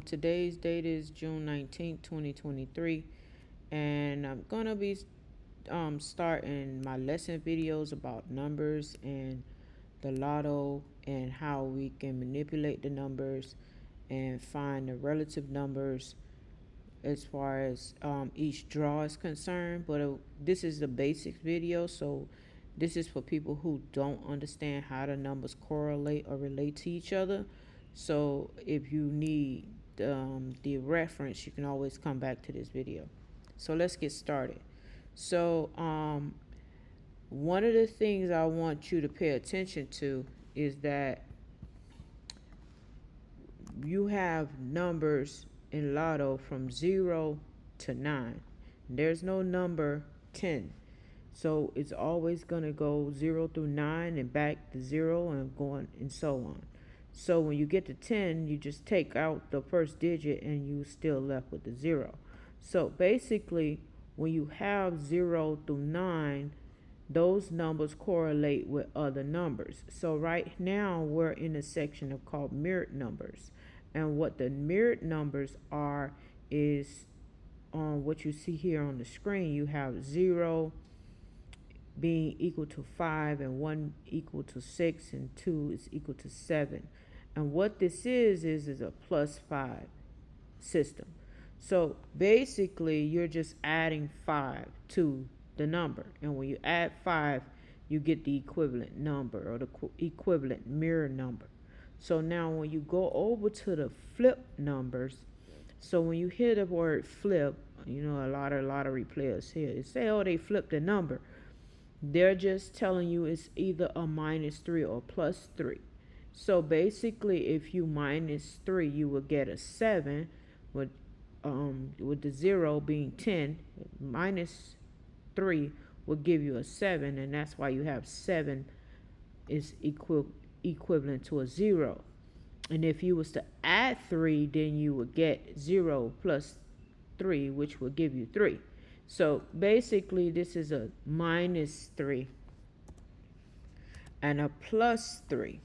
Today's date is June 19th, 2023, and I'm gonna be starting my lesson videos about numbers and the lotto and how we can manipulate the numbers and find the relative numbers as far as each draw is concerned. But this is the basics video, so this is for people who don't understand how the numbers correlate or relate to each other. So if you need the reference, you can always come back to this video. So let's get started. So one of the things I want you to pay attention to is that you have numbers in lotto from 0 to 9. There's no number 10. So it's always going to go 0 through 9 and back to 0 and going and so on. So when you get to 10, you just take out the first digit and you still left with the 0. So basically, when you have 0 through 9, those numbers correlate with other numbers. So right now we're in a section of called mirrored numbers. And what the mirrored numbers are is on what you see here on the screen. You have 0 being equal to 5 and 1 equal to 6 and 2 is equal to 7. And what this is a plus 5 system. So basically you're just adding 5 to the number, and when you add 5 you get the equivalent number or the equivalent mirror number. So now when you go over to the flip numbers, so when you hear the word flip, you know, a lot of lottery players here, they say, oh, they flipped a number. They're just telling you it's either a -3 or +3. So basically, if you minus 3, you will get a 7, with the 0 being 10. Minus 3 will give you a 7, and that's why you have 7 is equivalent to a 0. And if you was to add 3, then you would get 0 plus 3, which will give you 3. So basically this is a -3 and a +3.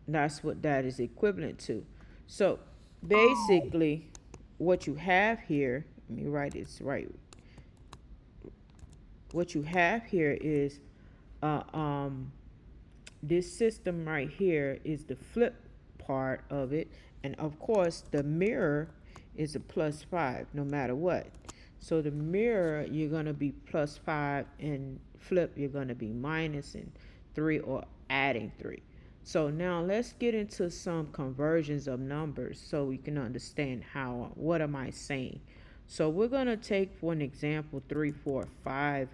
That's what that is equivalent to. So basically what you have here, let me write this right. What you have here is this system right here is the flip part of it, and of course the mirror is a +5 no matter what. So the mirror, you're going to be +5, and flip, you're going to be -3 or adding 3. So now let's get into some conversions of numbers so we can understand what am I saying. So we're going to take, for an example, 3, 4, 5,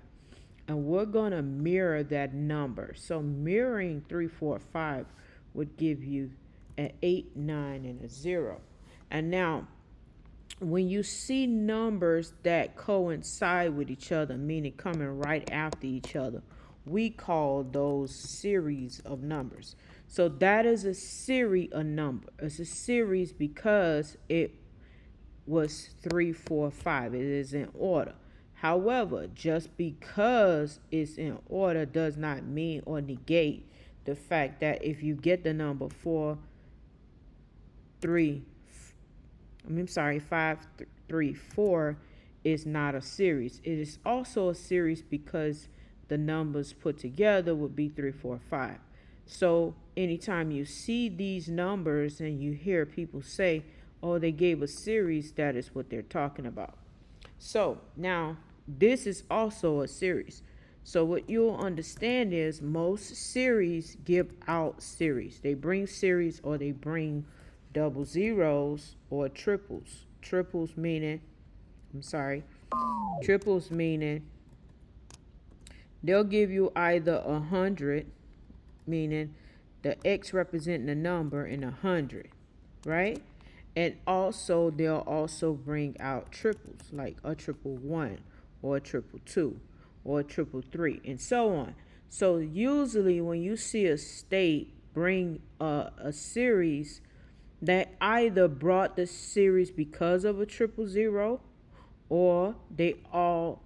and we're going to mirror that number. So mirroring 3, 4, 5 would give you an 8, 9, and a 0. And now when you see numbers that coincide with each other, meaning coming right after each other, we call those series of numbers. So that is a series of number. It's a series because it was 3, 4, 5. It is in order. However, just because it's in order does not mean or negate the fact that if you get the number 4, 3, 5, 3, 4 is not a series. It is also a series because the numbers put together would be 3, 4, 5. So anytime you see these numbers and you hear people say, oh, they gave a series, that is what they're talking about. So now this is also a series. So what you'll understand is most series give out series. They bring series, or they bring double zeros or triples. Triples meaning they'll give you either 100, meaning the X representing the number in 100, right? And also they'll also bring out triples, like a 111 or a 222 or a 333 and so on. So usually when you see a state bring a series, that either brought the series because of a 000, or they all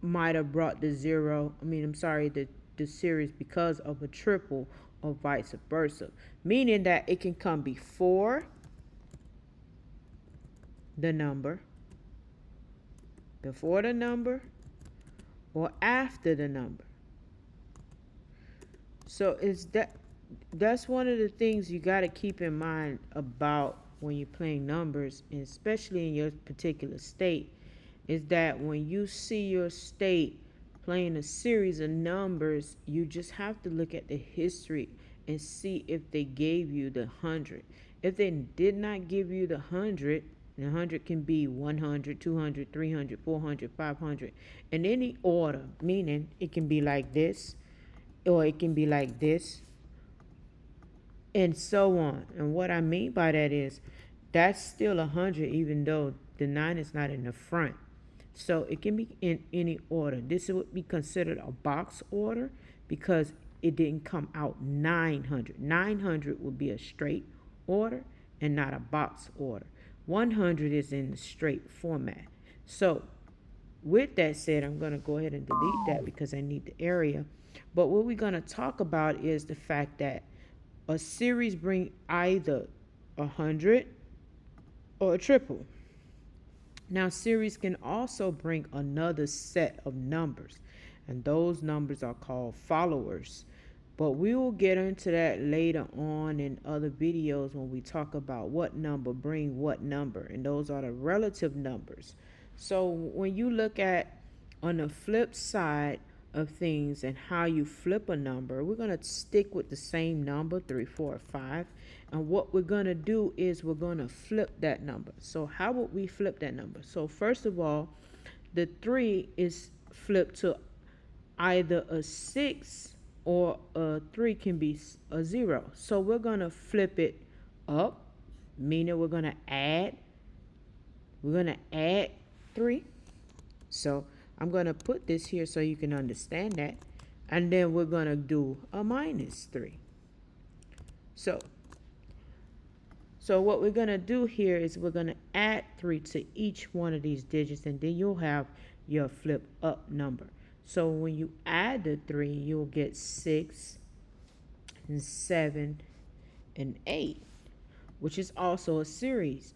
might have brought the series because of a triple or vice versa, meaning that it can come before the number, before the number, or after the number. So that's one of the things you got to keep in mind about when you're playing numbers, and especially in your particular state, is that when you see your state playing a series of numbers, you just have to look at the history and see if they gave you the 100. If they did not give you the 100, the 100 can be 100, 200, 300, 400, 500 in any order, meaning it can be like this, or it can be like this, and so on. And what I mean by that is that's still 100, even though the 9 is not in the front. So it can be in any order. This would be considered a box order because it didn't come out 900. 900 would be a straight order and not a box order. 100 is in the straight format. So with that said, I'm going to go ahead and delete that because I need the area. But what we're going to talk about is the fact that a series bring either 100 or a triple. Now, series can also bring another set of numbers, and those numbers are called followers. But we will get into that later on in other videos when we talk about what number bring what number, and those are the relative numbers. So when you look at on the flip side of things and how you flip a number, we're going to stick with the same number, 3, 4, 5. And what we're going to do is we're going to flip that number. So how would we flip that number? So first of all, the 3 is flipped to either a 6 or a 3 can be a 0. So we're going to flip it up, meaning we're going to add 3. So I'm going to put this here so you can understand that. And then we're going to do a minus 3. So what we're going to do here is we're going to add 3 to each one of these digits, and then you'll have your flip up number. So when you add the 3, you'll get 6 and 7 and 8, which is also a series.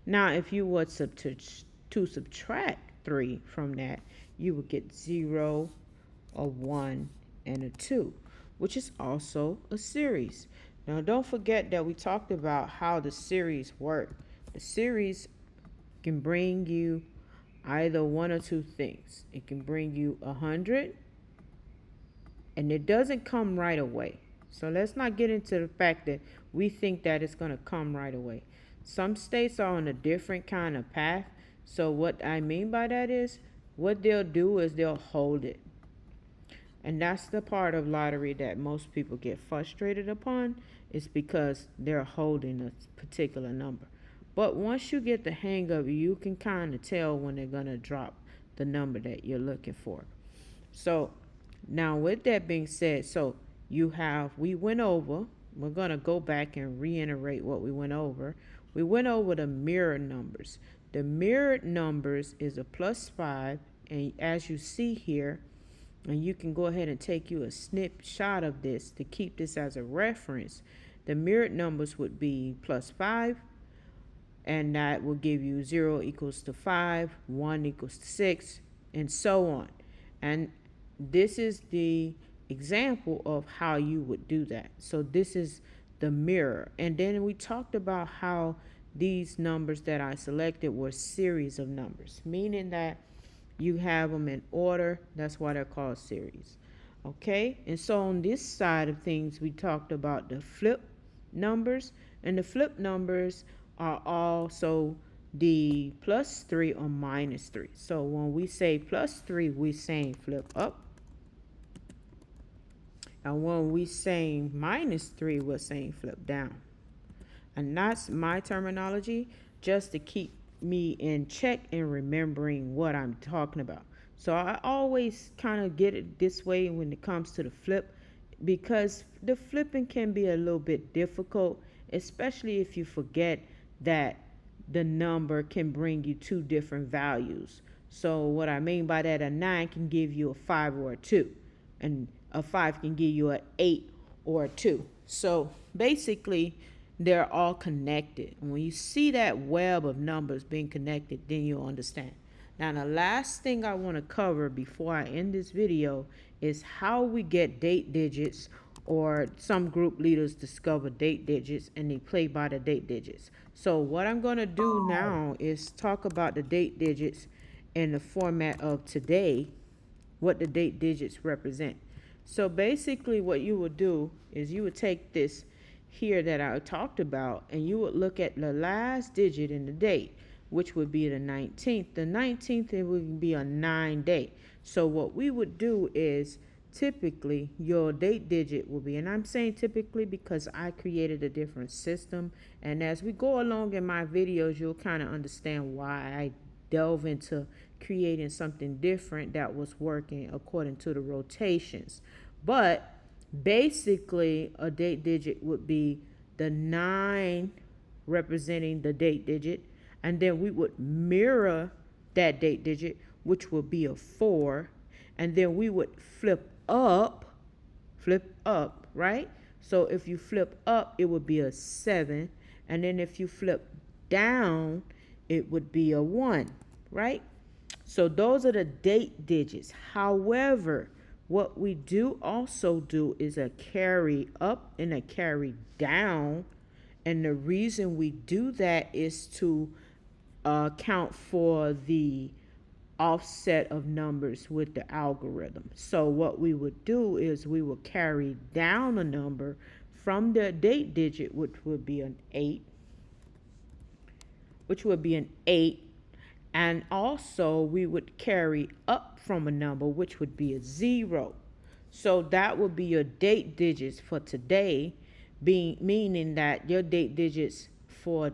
Now, if you were to subtract 3 from that, you would get 0, a 1, and a 2, which is also a series. Now, don't forget that we talked about how the series work. The series can bring you either one or two things. It can bring you 100, and it doesn't come right away. So let's not get into the fact that we think that it's going to come right away. Some states are on a different kind of path. So what I mean by that is what they'll do is they'll hold it. And that's the part of lottery that most people get frustrated upon, is because they're holding a particular number. But once you get the hang of it, you can kind of tell when they're going to drop the number that you're looking for. So now with that being said, so we went over, we're going to go back and reiterate what we went over. We went over the mirrored numbers. The mirrored numbers is a +5, and as you see here, and you can go ahead and take you a snapshot of this to keep this as a reference. The mirrored numbers would be +5, and that will give you 0 equals to 5, 1 equals to 6, and so on. And this is the example of how you would do that. So this is the mirror. And then we talked about how these numbers that I selected were series of numbers, meaning that you have them in order. That's why they're called series. Okay, and so on this side of things, we talked about the flip numbers, and the flip numbers are also the +3 or -3. So when we say +3, we're saying flip up, and when we say -3, we're saying flip down. And that's my terminology, just to keep me in check and remembering what I'm talking about. So I always kind of get it this way when it comes to the flip, because the flipping can be a little bit difficult, especially if you forget that the number can bring you two different values. So what I mean by that, a 9 can give you a 5 or a 2, and a 5 can give you an 8 or 2. So basically, they're all connected. And when you see that web of numbers being connected, then you'll understand. Now, the last thing I want to cover before I end this video is how we get date digits, or some group leaders discover date digits and they play by the date digits. So what I'm going to do now is talk about the date digits in the format of today, what the date digits represent. So basically what you would do is you would take this here that I talked about, and you would look at the last digit in the date, which would be the 19th. The 19th, it would be a 9 date. So what we would do is typically your date digit will be, and I'm saying typically because I created a different system, and as we go along in my videos, you'll kind of understand why I delve into creating something different that was working according to the rotations. But basically, a date digit would be the 9 representing the date digit, and then we would mirror that date digit, which would be a 4, and then we would flip up, right? So if you flip up, it would be a 7, and then if you flip down, it would be a 1, right? So those are the date digits. However, what we do also do is a carry up and a carry down. And the reason we do that is to account for the offset of numbers with the algorithm. So what we would do is we would carry down a number from the date digit, which would be an 8, and also we would carry up from a number, which would be a 0. So that would be your date digits for today, being meaning that your date digits for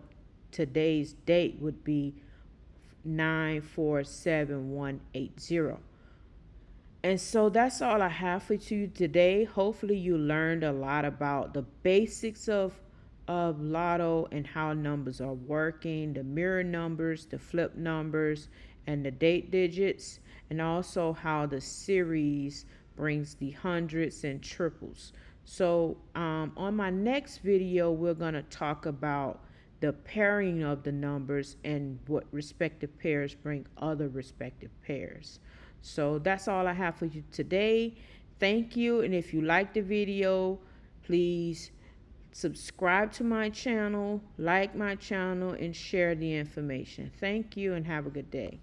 today's date would be 947180. And so that's all I have for you today. Hopefully you learned a lot about the basics of Lotto and how numbers are working, the mirror numbers, the flip numbers, and the date digits, and also how the series brings the hundreds and triples. So on my next video, we're going to talk about the pairing of the numbers and what respective pairs bring other respective pairs. So that's all I have for you today. Thank you. And if you like the video, please subscribe to my channel, like my channel, and share the information. Thank you and have a good day.